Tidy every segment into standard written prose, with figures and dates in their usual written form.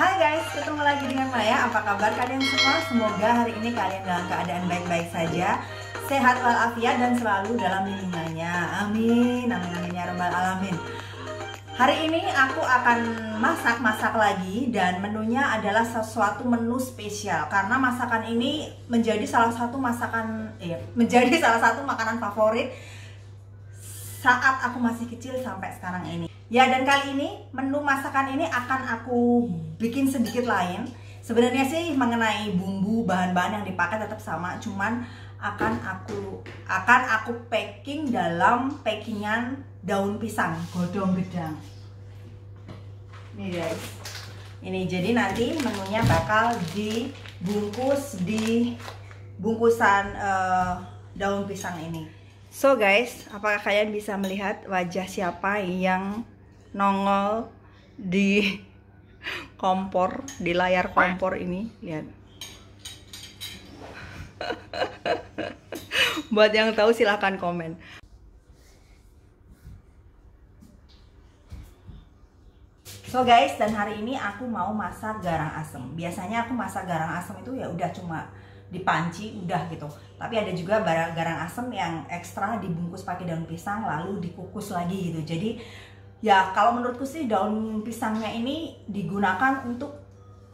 Hai guys, ketemu lagi dengan Maya. Apa kabar kalian semua? Semoga hari ini kalian dalam keadaan baik-baik saja, sehat walafiat dan selalu dalam lindungannya. Amin, amin, amin ya rabbal alamin. Hari ini aku akan masak lagi dan menunya adalah sesuatu menu spesial karena masakan ini menjadi salah satu makanan favorit saat aku masih kecil sampai sekarang ini. Ya, dan kali ini menu masakan ini akan aku bikin sedikit lain. Sebenarnya sih mengenai bumbu, bahan-bahan yang dipakai tetap sama, cuman akan aku packing dalam packingan daun pisang godong gedang. Nih guys. Ini jadi nanti menunya bakal dibungkus di bungkusan daun pisang ini. So guys, apakah kalian bisa melihat wajah siapa yang nongol di kompor, di layar kompor ini? Lihat. Buat yang tahu silahkan komen. So guys, dan hari ini aku mau masak garang asem. Biasanya aku masak garang asem itu ya udah cuma di panci udah gitu. Tapi ada juga garang asem yang ekstra dibungkus pakai daun pisang lalu dikukus lagi gitu. Jadi ya kalau menurutku sih daun pisangnya ini digunakan untuk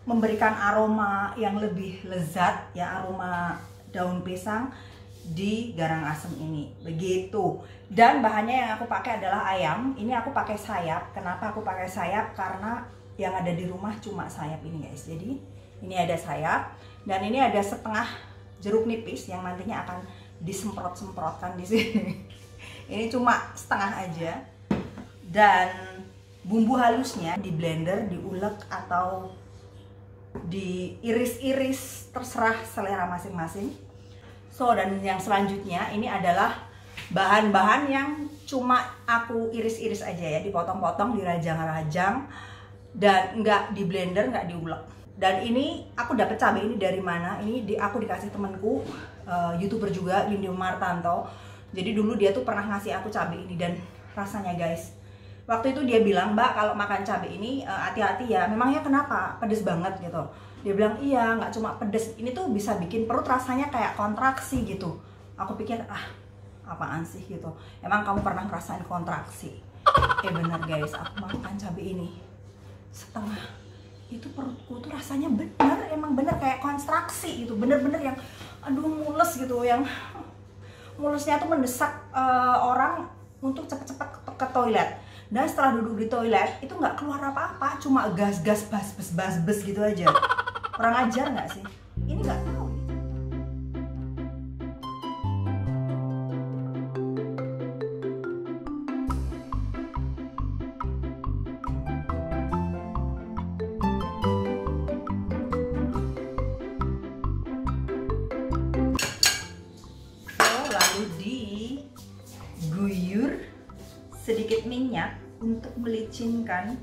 memberikan aroma yang lebih lezat ya, aroma daun pisang di garang asem ini. Begitu. Dan bahannya yang aku pakai adalah ayam. Ini aku pakai sayap. Kenapa aku pakai sayap? Karena yang ada di rumah cuma sayap ini guys. Jadi ini ada sayap dan ini ada setengah jeruk nipis yang nantinya akan disemprot-semprotkan di sini. Ini cuma setengah aja. Dan bumbu halusnya di blender, diulek atau diiris-iris, terserah selera masing-masing. So, dan yang selanjutnya ini adalah bahan-bahan yang cuma aku iris-iris aja ya, dipotong-potong, dirajang-rajang dan nggak di blender, nggak diulek. Dan ini aku dapat cabai ini dari mana? Ini aku dikasih temanku, YouTuber juga, Lindy Martanto. Jadi dulu dia tuh pernah ngasih aku cabai ini dan rasanya guys, waktu itu dia bilang, "Mbak, kalau makan cabai ini hati-hati ya." Memangnya kenapa? Pedes banget gitu. Dia bilang, "Iya, nggak cuma pedes, ini tuh bisa bikin perut rasanya kayak kontraksi gitu." Aku pikir, apaan sih gitu. Emang kamu pernah ngerasain kontraksi? Bener guys, aku makan cabai ini setengah. Itu perutku tuh rasanya emang bener kayak kontraksi gitu. Bener-bener yang aduh mules gitu, yang mulusnya tuh mendesak orang untuk cepet-cepet ke toilet. Dan setelah duduk di toilet itu nggak keluar apa-apa, cuma gas-gas bas-bas gitu aja. Kurang ajar nggak sih? Ini nggak tahu. Lalu diguyur sedikit minyak untuk melicinkan.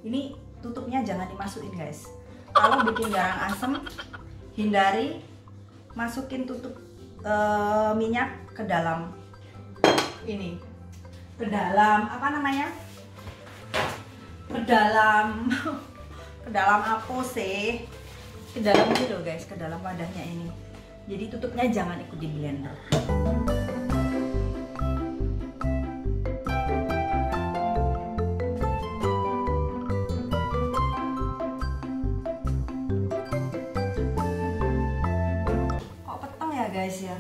Ini tutupnya jangan dimasukin guys. Kalau bikin garang asem, hindari masukin tutup minyak ke dalam ini, ke dalam apa namanya, ke dalam ke dalam apa sih, ke dalam ini loh guys, ke dalam wadahnya ini. Jadi tutupnya jangan ikut di blender. Kok peteng ya guys ya?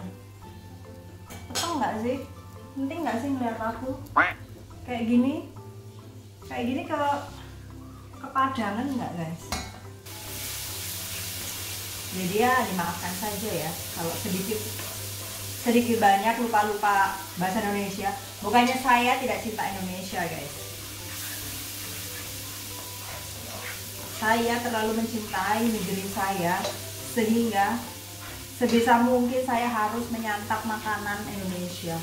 Peteng nggak sih? Penting nggak sih ngeliat aku? Kayak gini kalau kepadangan nggak guys? Jadi ya dimaafkan saja ya kalau sedikit banyak lupa bahasa Indonesia. Bukannya saya tidak cinta Indonesia guys, saya terlalu mencintai negeri saya sehingga sebisa mungkin saya harus menyantap makanan Indonesia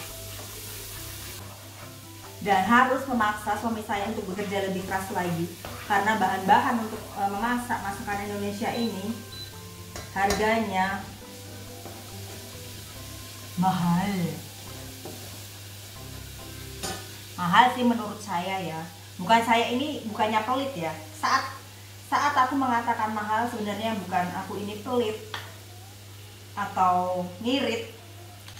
dan harus memaksa suami saya untuk bekerja lebih keras lagi karena bahan-bahan untuk memasak masakan Indonesia ini harganya mahal sih menurut saya ya. Bukan saya ini bukannya pelit ya. Saat aku mengatakan mahal, sebenarnya bukan aku ini pelit atau ngirit,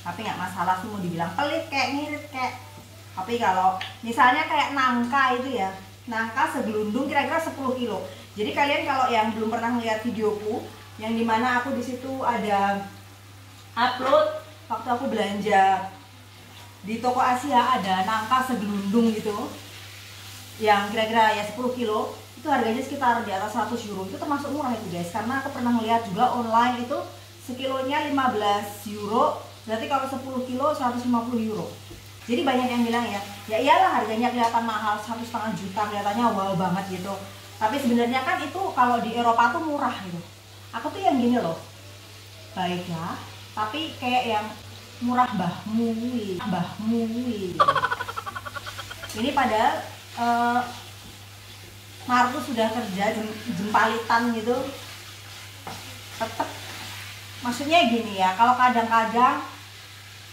tapi nggak masalah sih mau dibilang pelit kayak ngirit kayak. Tapi kalau misalnya kayak nangka itu ya, nangka segelundung kira-kira 10 kilo. Jadi kalian kalau yang belum pernah melihat videoku, yang dimana aku di situ ada upload waktu aku belanja di toko Asia, ada nangka segelundung gitu, yang kira-kira ya 10 kilo, itu harganya sekitar di atas 100 euro. Itu termasuk murah itu guys, karena aku pernah melihat juga online itu sekilonya 15 euro, berarti kalau 10 kilo 150 euro. Jadi banyak yang bilang ya iyalah harganya kelihatan mahal, 1,5 juta kelihatannya wow banget gitu. Tapi sebenarnya kan itu kalau di Eropa tuh murah gitu. Aku tuh yang gini loh, baiklah, tapi kayak yang murah bahmui. Gitu. Ini padahal Markus sudah kerja jempalitan gitu, tetep. Maksudnya gini ya, kalau kadang-kadang,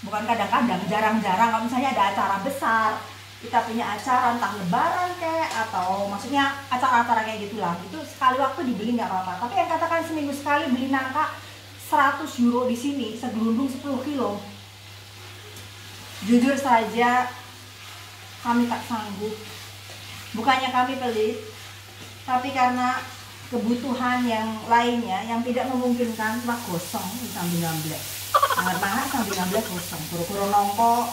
bukan kadang-kadang, jarang-jarang kalau misalnya ada acara besar, kita punya acara entah lebaran kayak, atau maksudnya acara-acara kayak gitulah, itu sekali waktu dibeli nggak apa-apa. Tapi yang katakan seminggu sekali beli nangka 100 euro di sini, segelundung 10 kilo, jujur saja kami tak sanggup. Bukannya kami pelit, tapi karena kebutuhan yang lainnya yang tidak memungkinkan, wah gosong sambil ngambil. Sangat mahal sambil ngambil gosong. Kuro-kuro nongko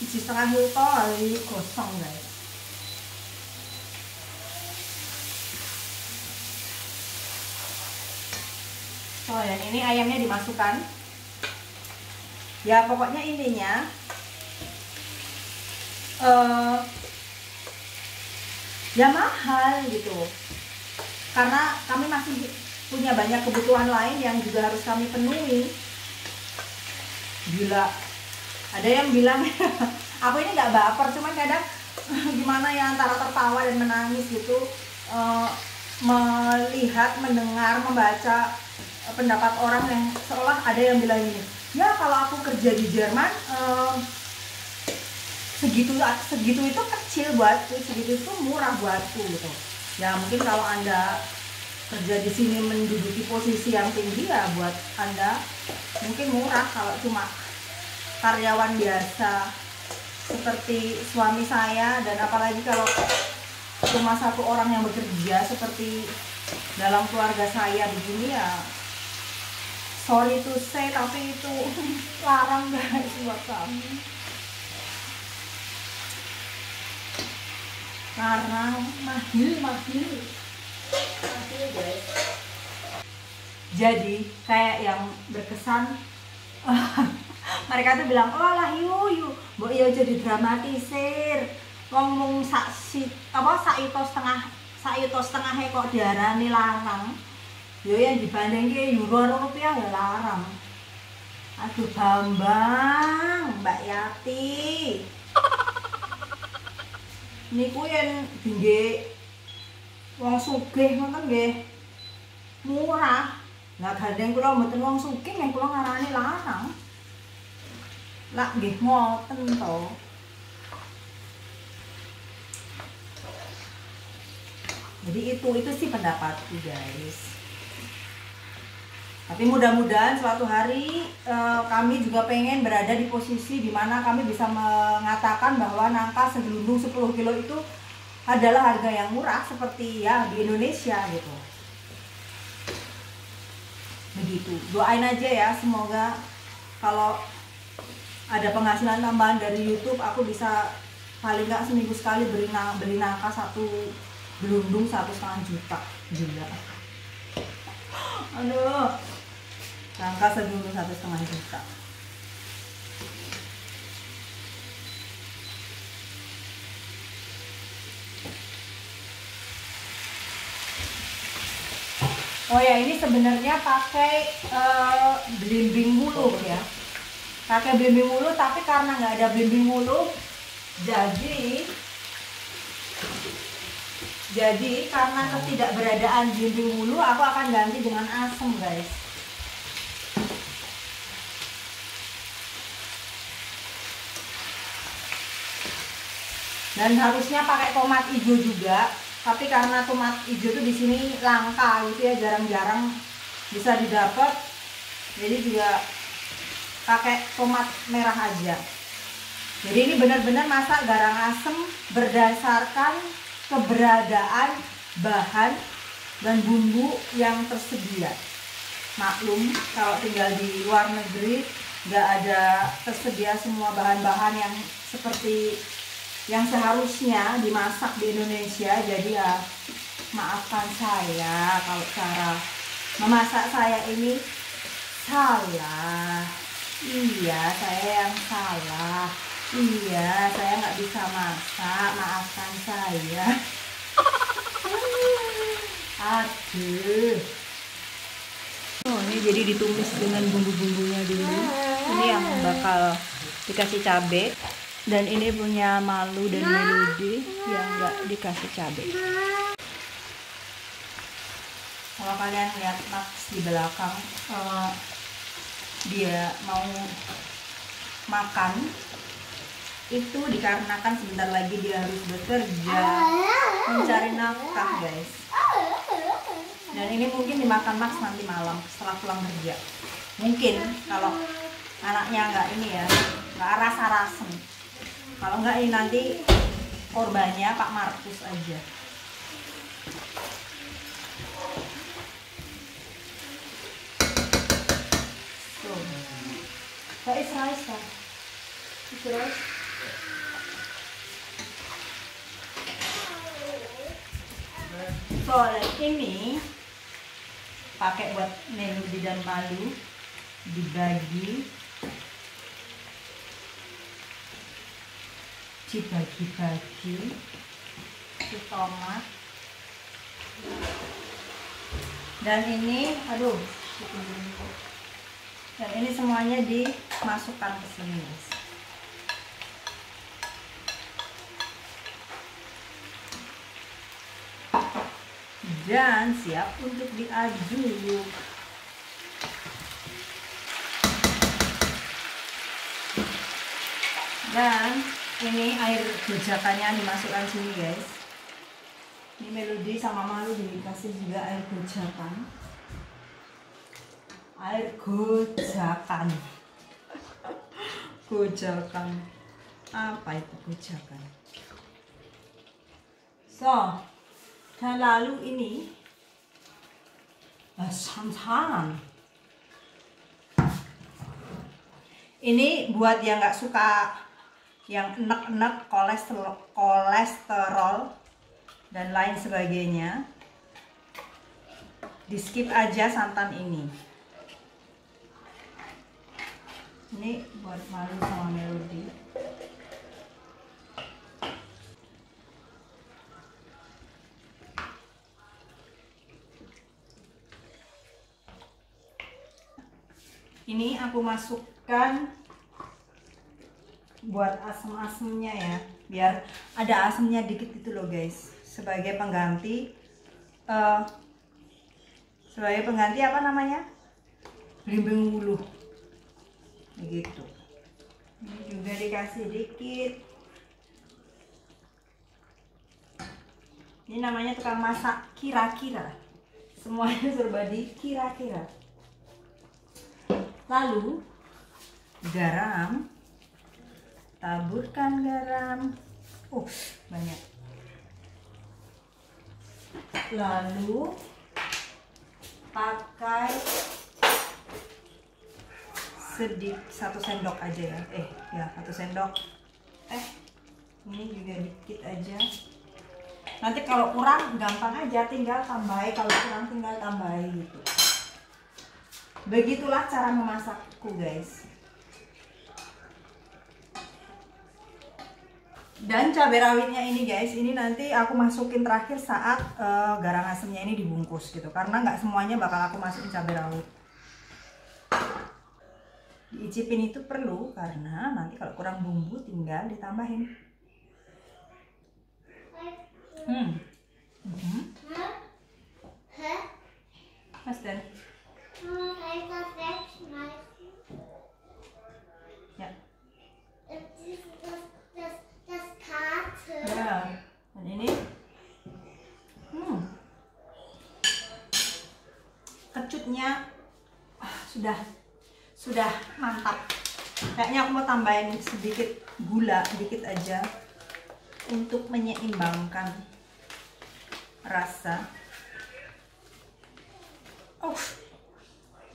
1,5 juta hari gosong guys. So dan ini ayamnya dimasukkan. Ya pokoknya intinya ya mahal gitu, karena kami masih punya banyak kebutuhan lain yang juga harus kami penuhi. Gila, ada yang bilang aku ini nggak baper, cuman kadang gimana ya, antara tertawa dan menangis gitu, melihat, mendengar, membaca pendapat orang yang seolah ada yang bilang ini, ya kalau aku kerja di Jerman segitu itu kecil buatku, segitu itu murah buatku gitu. Ya mungkin kalau Anda kerja di sini menduduki posisi yang tinggi, ya buat Anda mungkin murah. Kalau cuma karyawan biasa seperti suami saya, dan apalagi kalau cuma satu orang yang bekerja seperti dalam keluarga saya begini, ya sorry to say, tapi itu larang guys buat kami. Karena mahal guys. Jadi kayak yang berkesan mereka tuh bilang, oh lah yu mbok yo jadi dramatisir, ngomong saito setengah kok diarani larang. Yo yang dibandingke euro rupiah ya larang. Aduh Bambang, Mbak Yati, niku yen dingge wong sugih ngoten nggih murah. Lah gandeng kula mboten wong sugih, nek kula ngarani larang. Lah nggih ngoten to. Jadi itu sih pendapatku guys. Tapi mudah-mudahan suatu hari kami juga pengen berada di posisi dimana kami bisa mengatakan bahwa nangka segelundung 10 kilo itu adalah harga yang murah seperti ya di Indonesia gitu. Begitu. Doain aja ya, semoga kalau ada penghasilan tambahan dari YouTube, aku bisa paling nggak seminggu sekali beli nangka satu gelundung 1,5 juta. Gila. Aduh. Nangka segelundung 1,5 juta. Oh ya, ini sebenarnya pakai belimbing mulu ya. Pakai belimbing mulu, tapi karena nggak ada belimbing mulu, jadi karena ketidakberadaan belimbing mulu, aku akan ganti dengan asem guys. Dan harusnya pakai tomat hijau juga, tapi karena tomat hijau tuh di sini langka gitu ya, jarang-jarang bisa didapat. Jadi juga pakai tomat merah aja. Jadi ini benar-benar masak garang asem berdasarkan keberadaan bahan dan bumbu yang tersedia. Maklum kalau tinggal di luar negeri nggak ada tersedia semua bahan-bahan yang seperti yang seharusnya dimasak di Indonesia. Jadi ya maafkan saya kalau cara memasak saya ini salah. Iya, saya yang salah. Iya, saya nggak bisa masak, maafkan saya. Aduh. Oh, ini jadi ditumis dengan bumbu-bumbunya dulu. Ini yang bakal dikasih cabai. Dan ini punya Malu dan Melody yang nggak dikasih cabai. Kalau kalian lihat Max di belakang, dia mau makan, itu dikarenakan sebentar lagi dia harus bekerja mencari nafkah, guys. Dan ini mungkin dimakan Max nanti malam setelah pulang kerja. Mungkin kalau anaknya nggak ini ya, nggak rasa-rasen. Kalau nggak ini nanti korbannya Pak Markus aja. So, what is rice kan? Is rice? So, ini pakai buat Melody dan Malu, dibagi, dibagi-bagi, tomat, dan ini, aduh, dan ini semuanya dimasukkan ke sini, guys. Dan siap untuk diaduk. Dan ini air gojakannya dimasukkan sini, guys. Ini Melody sama Malu dikasih juga air gojakan. Air gojakan. Gojakan. Apa itu gojakan? So, dan lalu ini santan. Ini buat yang nggak suka yang enek-enek, kolesterol dan lain sebagainya, di skip aja santan ini. Ini buat Malu sama Melody. Ini aku masukkan buat asem-asemnya ya, biar ada asemnya dikit gitu loh, guys, sebagai pengganti apa namanya, belimbing wuluh begitu. Ini juga dikasih dikit. Ini namanya tukang masak kira-kira, semuanya serba dikira-kira. Lalu garam, taburkan garam, banyak. Lalu pakai sedikit, 1 sendok aja ya, 1 sendok. Ini juga dikit aja. Nanti kalau kurang gampang aja, tinggal tambahin. Kalau kurang tinggal tambahin gitu. Begitulah cara memasakku, guys. Dan cabai rawitnya ini, guys, ini nanti aku masukin terakhir saat garang asemnya ini dibungkus gitu, karena nggak semuanya bakal aku masukin cabai rawit. Diicipin itu perlu, karena nanti kalau kurang bumbu tinggal ditambahin. Mas Dan. Ja. kecutnya sudah mantap. Kayaknya aku mau tambahin sedikit gula, dikit aja untuk menyeimbangkan rasa.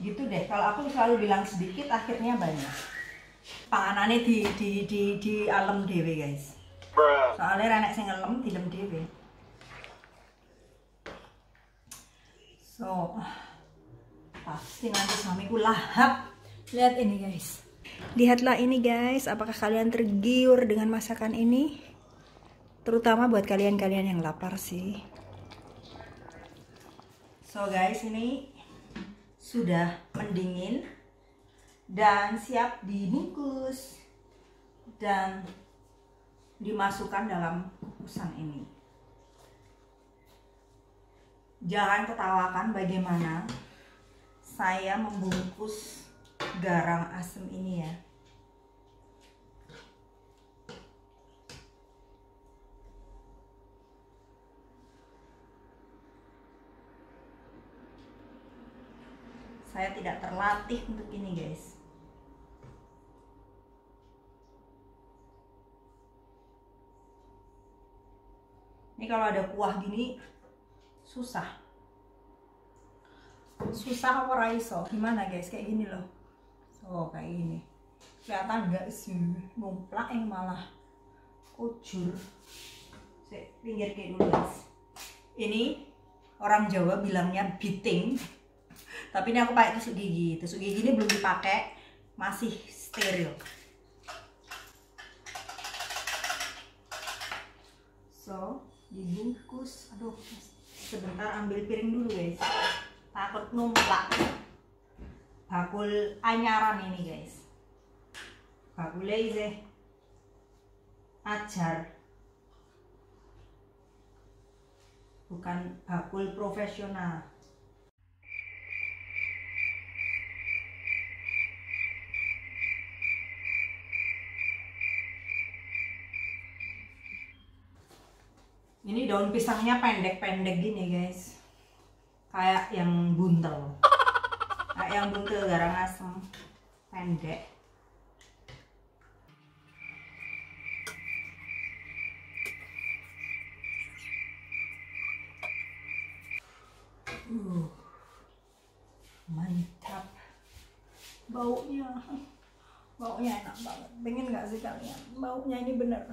Gitu deh. Kalau aku selalu bilang sedikit, akhirnya banyak. Panganannya di alem dewe guys. Soalnya renek sing ngelem dilem dewe. So, pasti nanti suamiku lahap. Lihat ini guys. Lihatlah ini guys, apakah kalian tergiur dengan masakan ini? Terutama buat kalian-kalian yang lapar sih. So guys, ini sudah mendingin dan siap dibungkus dan dimasukkan dalam kukusan ini. Jangan ketawakan bagaimana saya membungkus garang asem ini ya. Saya tidak terlatih untuk ini guys. Ini kalau ada kuah gini susah apa raiso gimana guys, kayak gini loh. So kayak gini kelihatan nggak sih, ngumplak yang malah kujur. Saya pinggir kayak dulu guys. Ini orang Jawa bilangnya biting, tapi ini aku pakai tusuk gigi. Tusuk gigi ini belum dipakai, masih steril. So dibungkus. Aduh, sebentar ambil piring dulu guys, takut numplak. Bakul anyaran ini guys, bakul aja ajar, bukan bakul profesional. Ini daun pisangnya pendek-pendek gini guys, kayak yang buntel. Kayak yang buntel garang asem, pendek. Mantap. Baunya enak banget. Pengen nggak sih kalian? Baunya ini bener.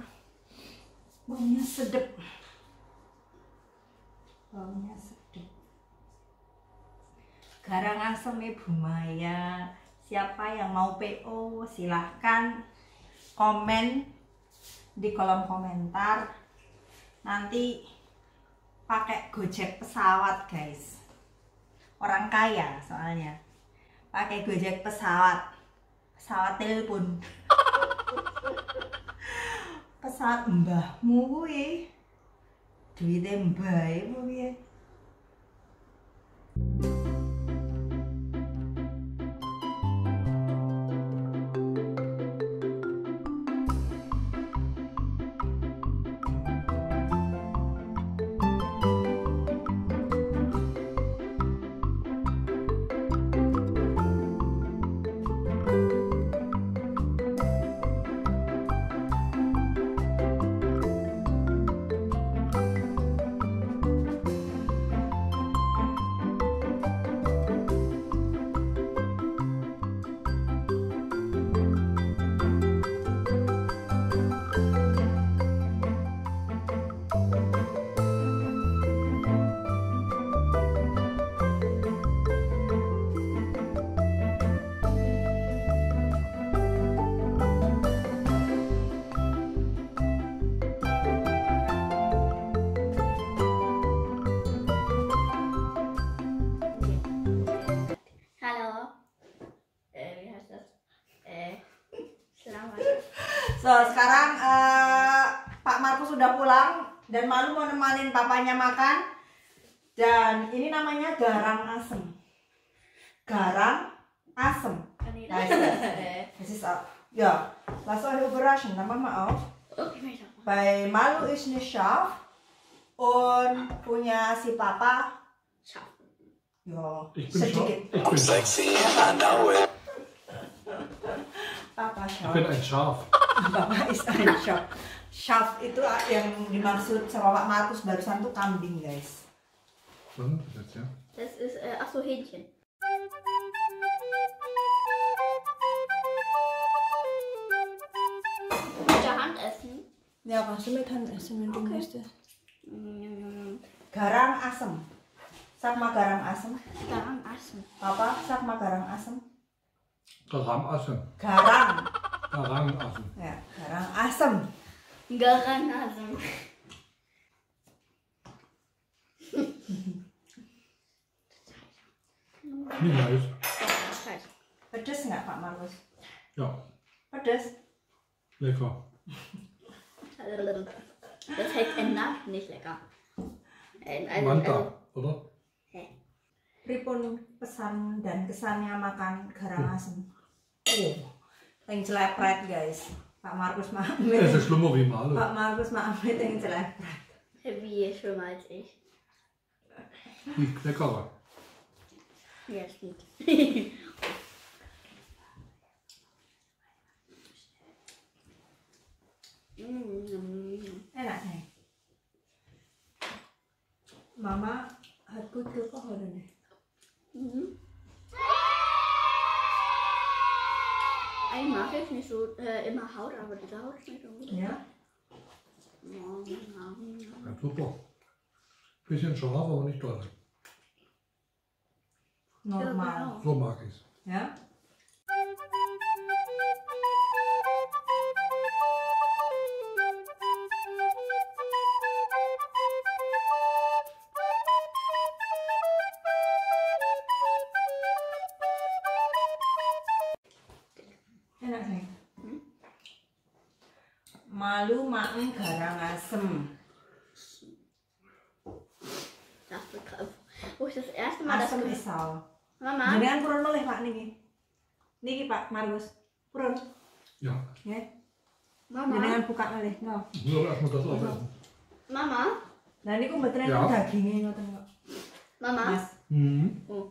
Baunya sedep. Baunya sedep. Garang asem Ibu Maya. Siapa yang mau PO silahkan komen di kolom komentar. Nanti pakai Gojek pesawat guys. Orang kaya soalnya. Pakai Gojek pesawat telepon. Pesawat mbahmu kuwi. Duite mbae kuwi. So sekarang Pak Markus sudah pulang dan Malu mau nemanin papanya makan. Dan ini namanya garang asem. Garang asem. Das ist ja, lasst euch überraschen. Dann machen wir auf. Bei Malu ist nicht scharf und punya si Papa Scharf. Ya, Ich bin sedikit. Ich bin Sexy, I know it. Papa Ich Schaf. bin ein Schaf. Papa is ein Schaf. Schaf itu yang dimaksud sama Pak Markus barusan tuh kambing, guys. Was ist das jetzt, ja? Das ist, ach so, Hähnchen. Mit der Hand essen. Ya, kannst du mit Hand essen, wenn du Okay. möchtest. Mm, Garang asem. Sag mal garang asem. Daran essen. Papa, sag mal garang asem. Garamassen. Garang. Garamassen. Ya, garang asem. Daran essen. Nicht heiß. Pedes nggak Pak Markus? Ja, Pedes. lecker. Das heißt enak, nicht lecker. Mantap, oder? Pripun pesan dan kesannya makan garang asem? Oh, yang celepret guys. Pak Markus Es Mahmud. ist schlimmer wie Malu. Pak Markus Mahmud yang celepret. Wie schlimmer als ich. Die leckerer. Ja, stimmt. Enak nih. Mama hat gut gekocht oder nicht? Mhm. Eigentlich mag ich nicht so immer Haut, aber diese Haut schmeckt gut. Ja. Ja, super. Bisschen scharf, aber nicht doll. Normal. So mag ich's. Ja. Enak sih. Malu maeng garang asem. Das Begriff. Wo ich das erste Mal das Asem gehört isal. Mama, Jenengan purun oleh Pak niki. Niki Pak Markus. Purun. Ja, Ya. Mama, Jenengan buka malih. No. nur erstmal das aufessen. Mama, Nah niku mboten Ya. dagingnya ngoten kok. Mama, Mas. Mhm. oh.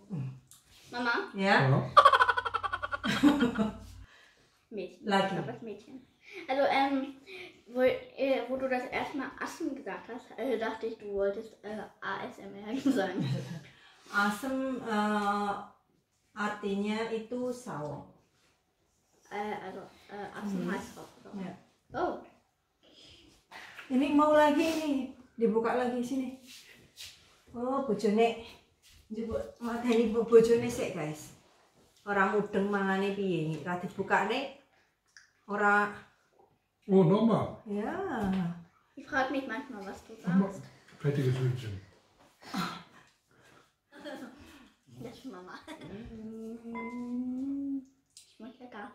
Mama, Ya. Ja. Mädchen. Lagi. Ich glaube, das Mädchen. Also, wo du das erste Mal Assen gesagt hast, dachte ich, du wolltest ASMR sagen. Asem artinya itu sawo. Also, Assen heißt auch. Ya. Oh, Ini mau lagi ini, dibuka lagi sini. Oh, bojone. Njupuk mateni bojone sik, guys. Orang mudeng mangane piye? Ra dibukane ora Oh, nochmal. ya. ich frage mich manchmal, was du Nochmal. sagst. Fettiges Hühnchen. Das ist Mama. Schmeckt lecker.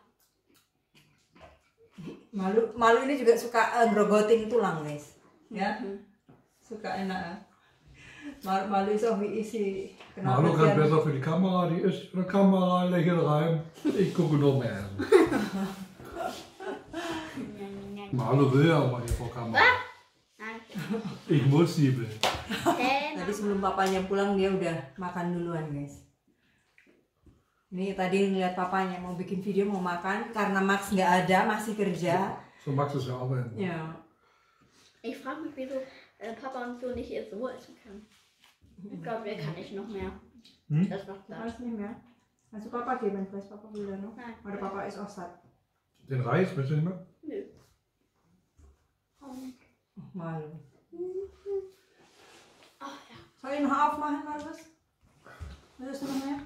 Malu ini juga suka grogotin tulang, guys. Ya. Suka enak. Malu iso isi Malu kann besser für die Kamera, die ist in der Kamera, lächelt rein. Ich gucke nur mehr. Malu will ja auch mal hier vor Kamera. Nein. Ich muss sie will. Tadi sebelum papanya pulang dia udah makan duluan, guys. Ini tadi ngeliat papanya mau bikin video mau makan karena Max nggak ada masih kerja. So magst du es ja arbeiten. Ya. Ich frage mich, wieso Papa und so nicht jetzt so essen können. Ich glaube, der kann nicht noch mehr. Hm? Das macht das. Harus nih ya. Masuk papa geben, weiß papa will noch. Nein. Oder papa ist offside. Den Reis, willst du nicht mehr? Nö. Malu. Ach ja. Soll ich noch aufmachen, Markus? Willst du noch mehr?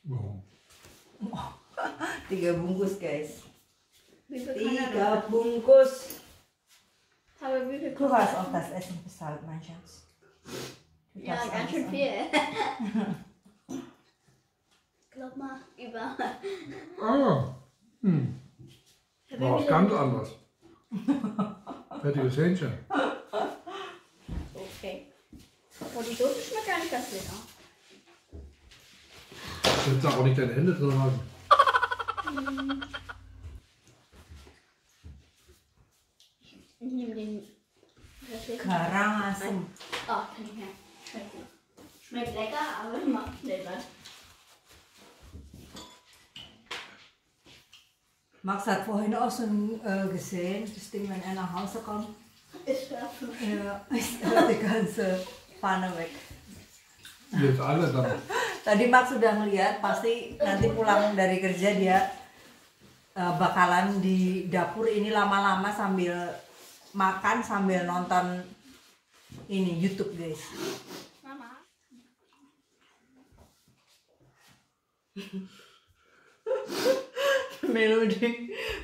Warum? 3 bungkus, guys. Wie viel kann er 3 noch? bungkus. Aber wie viel Du hast auch das Essen bezahlt, mein Schatz. Du Ja, darfst ganz alles schön an- viel. Glaub mal, über. Ah, war was ganz anderes. Fettiges Hähnchen. Okay. Oh, die Soße schmeckt gar nicht ganz lecker. Du willst da auch nicht deine Hände drin haben. Ich nehme den. Das hier. Garang asem. Oh, kann ich mehr. Schmeckt gut. Schmeckt lecker, aber macht schnell was. Max hat vorhin auch schon gesehen, das Ding, wenn er nach Hause kommt, Ist scharf. ja, ist die ganze Pfanne weg. Jetzt alle dann. Tadi Max sudah melihat, pasti nanti pulang dari kerja dia bakalan di dapur ini lama-lama sambil makan, sambil nonton ini YouTube guys. Mama.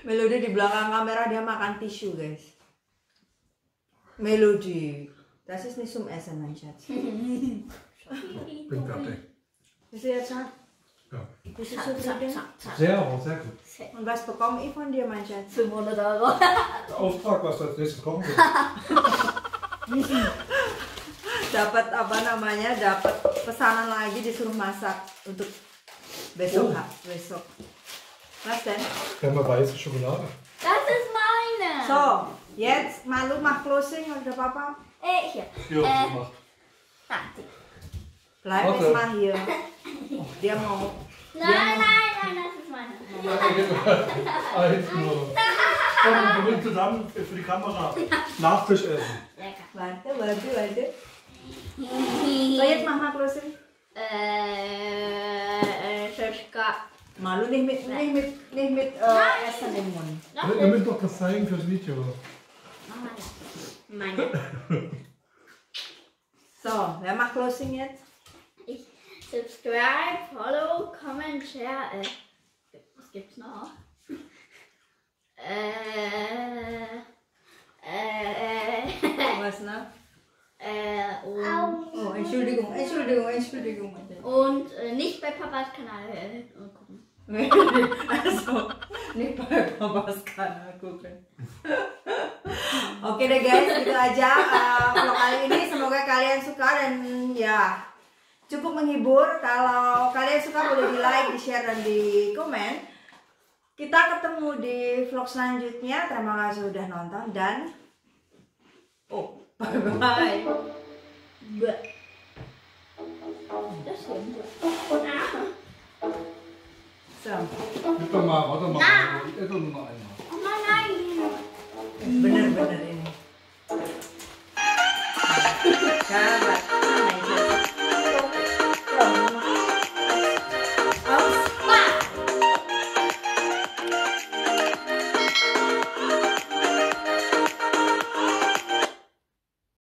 Melody di belakang kamera dia makan tisu guys. Melody, das ist nicht zum Essen, mein Schatz. Bin fertig. Bist du jetzt satt? Ja. Bist du zufrieden? Sehr, aber sehr gut. Und was bekomme ich von dir, mein Schatz? 500 Euro. Der Auftrag, was du als nächstes kochen willst. Dapat apa namanya? Dapat pesanan lagi disuruh masak untuk besok. Oh. Besok. Was denn? Wir haben weiße Schokolade. Das ist meine. So, jetzt Malu mach closing oder Papa? Hier. Ja, gemacht. Warte. Bleib Warte. jetzt mal hier. Dia mau. Nein, das ist meine. Eins nur. Komm, wir gehen zusammen für die Kamera. Nachtisch essen. Lecker. Warte. So, jetzt mach mal closing. Schöschka. Malu nicht mit Essen im Mund. Wir müssen doch das zeigen fürs Video. Meine. So, wer macht closing jetzt? Ich subscribe, follow, comment, share. Was gibt's noch? Was noch? Und, Oh, Entschuldigung. und nicht bei Papas Kanal gucken. Also, nicht bei Papas Kanal gucken. Oke deh guys, gitu aja vlog kali ini. Semoga kalian suka dan ya cukup menghibur. Kalau kalian suka boleh di like, di share, dan di komen. Kita ketemu di vlog selanjutnya. Terima kasih sudah nonton dan bye. Das stimmt. So, Gib doch mal, warte mal. Ich esse nur noch einmal. Oh nein. bener ini. Sahabat.